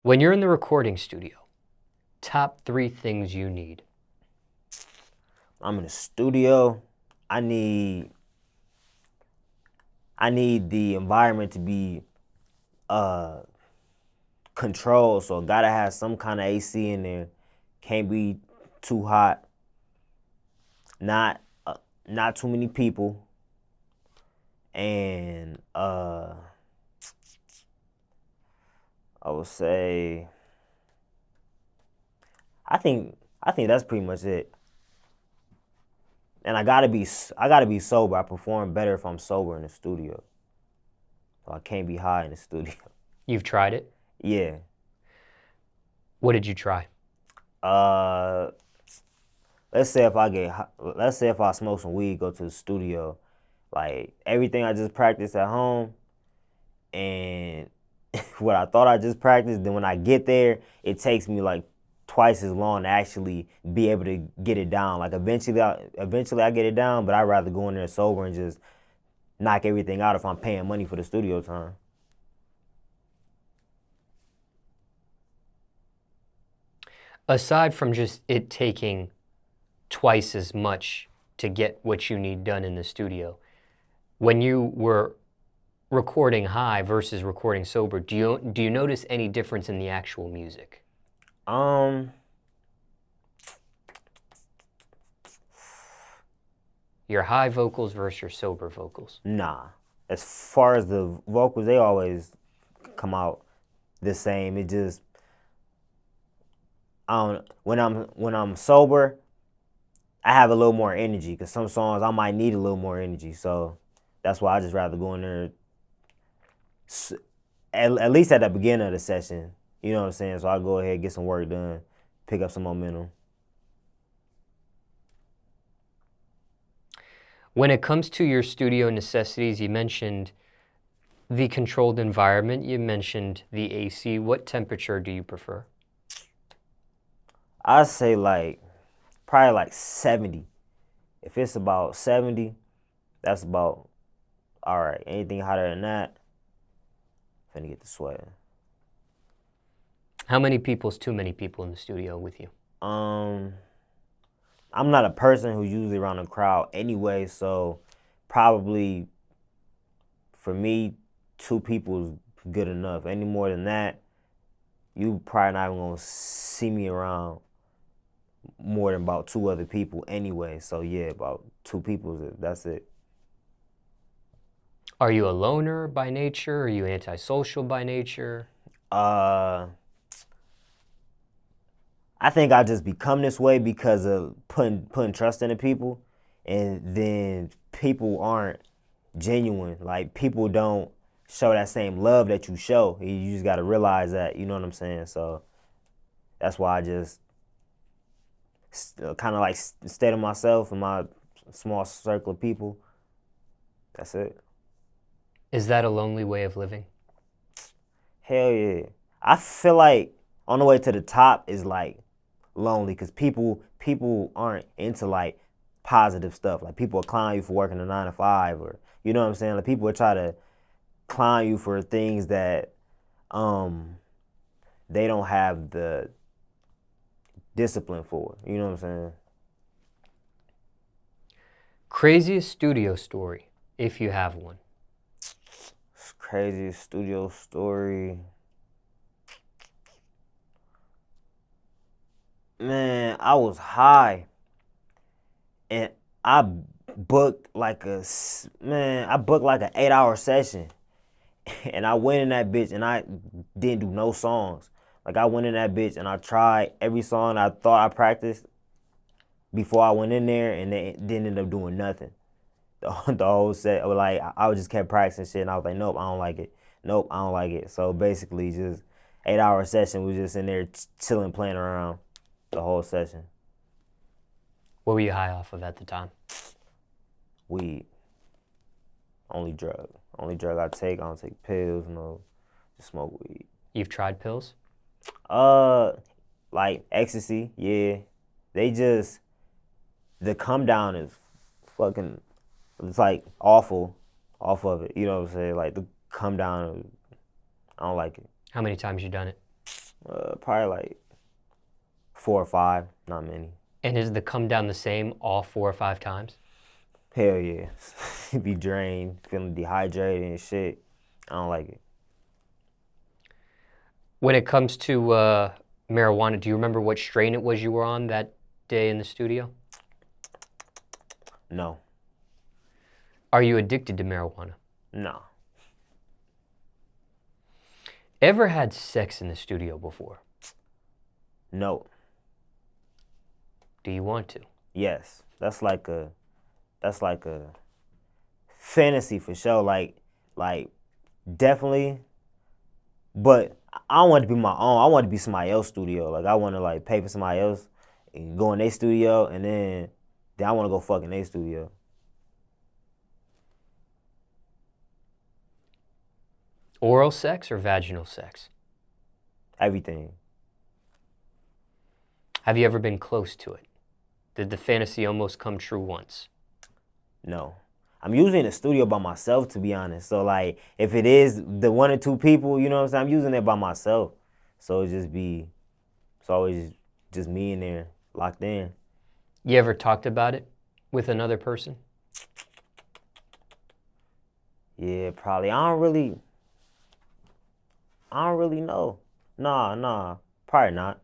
When you're in the recording studio, top 3 things you need. I'm in the studio. I need the environment to be controlled, so gotta have some kind of AC in there. Can't be too hot. Not too many people. And I would say I think that's pretty much it. And I gotta be sober. I perform better if I'm sober in the studio. So I can't be high in the studio. You've tried it? Yeah. What did you try? Let's say if I smoke some weed, go to the studio, like everything I just practiced at home, and what I thought I just practiced, then when I get there, it takes me like twice as long to actually be able to get it down. Like eventually I get it down, but I'd rather go in there sober and just knock everything out if I'm paying money for the studio time. Aside from just it taking twice as much to get what you need done in the studio, when you were recording high versus recording sober, do you notice any difference in the actual music? Your high vocals versus your sober vocals? Nah. As far as the vocals, they always come out the same. It just when I'm sober, I have a little more energy because some songs I might need a little more energy. So that's why I just rather go in there at least at the beginning of the session. You know what I'm saying? So I go ahead, get some work done, pick up some momentum. When it comes to your studio necessities, you mentioned the controlled environment, you mentioned the AC. What temperature do you prefer? I'd say probably like 70. If it's about 70, that's about all right. Anything hotter than that, finna get to sweating. How many people is too many people in the studio with you? I'm not a person who's usually around a crowd anyway, so probably for me, 2 people is good enough. Any more than that, you probably not even gonna see me around more than about 2 other people anyway. So yeah, about 2 people, that's it. Are you a loner by nature? Are you antisocial by nature? I think I just become this way because of putting trust into people, and then people aren't genuine. Like people don't show that same love that you show. You just gotta realize that. You know what I'm saying? So that's why I just kind of like stay to myself and my small circle of people. That's it. Is that a lonely way of living? Hell yeah. I feel like on the way to the top is like lonely because people aren't into like positive stuff. Like people will clown you for working a 9 to 5, or you know what I'm saying. Like people will try to clown you for things that they don't have the discipline for. You know what I'm saying. Craziest studio story, if you have one. Craziest studio story. Man, I was high and I booked like an 8-hour session, and I went in that bitch and I didn't do no songs. Like I went in that bitch and I tried every song I thought I practiced before I went in there, and they didn't end up doing nothing. The whole set, like I just kept practicing shit, and I was like, nope, I don't like it. Nope, I don't like it. So basically, just 8-hour session. We just in there chilling, playing around the whole session. What were you high off of at the time? Weed. Only drug. Only drug I take. I don't take pills. No, just smoke weed. You've tried pills? Like Ecstasy. Yeah, the come down is fucking. It's like awful off of it. You know what I'm saying? Like the come down, I don't like it. How many times you done it? Probably like 4 or 5, not many. And is the come down the same all 4 or 5 times? Hell yeah. Be drained, feeling dehydrated and shit. I don't like it. When it comes to marijuana, do you remember what strain it was you were on that day in the studio? No. Are you addicted to marijuana? No. Ever had sex in the studio before? No. Do you want to? Yes. That's like a fantasy for sure. Like definitely. But I don't want it to be my own. I want it to be somebody else's studio. Like I want to like pay for somebody else and go in their studio, and then I want to go fuck in their studio. Oral sex or vaginal sex? Everything. Have you ever been close to it? Did the fantasy almost come true once? No. I'm usually in the studio by myself, to be honest. So like, if it is the 1 or 2 people, you know what I'm saying, I'm using it by myself. So it's always just me in there, locked in. You ever talked about it with another person? Yeah, probably. I don't really know. Nah, probably not.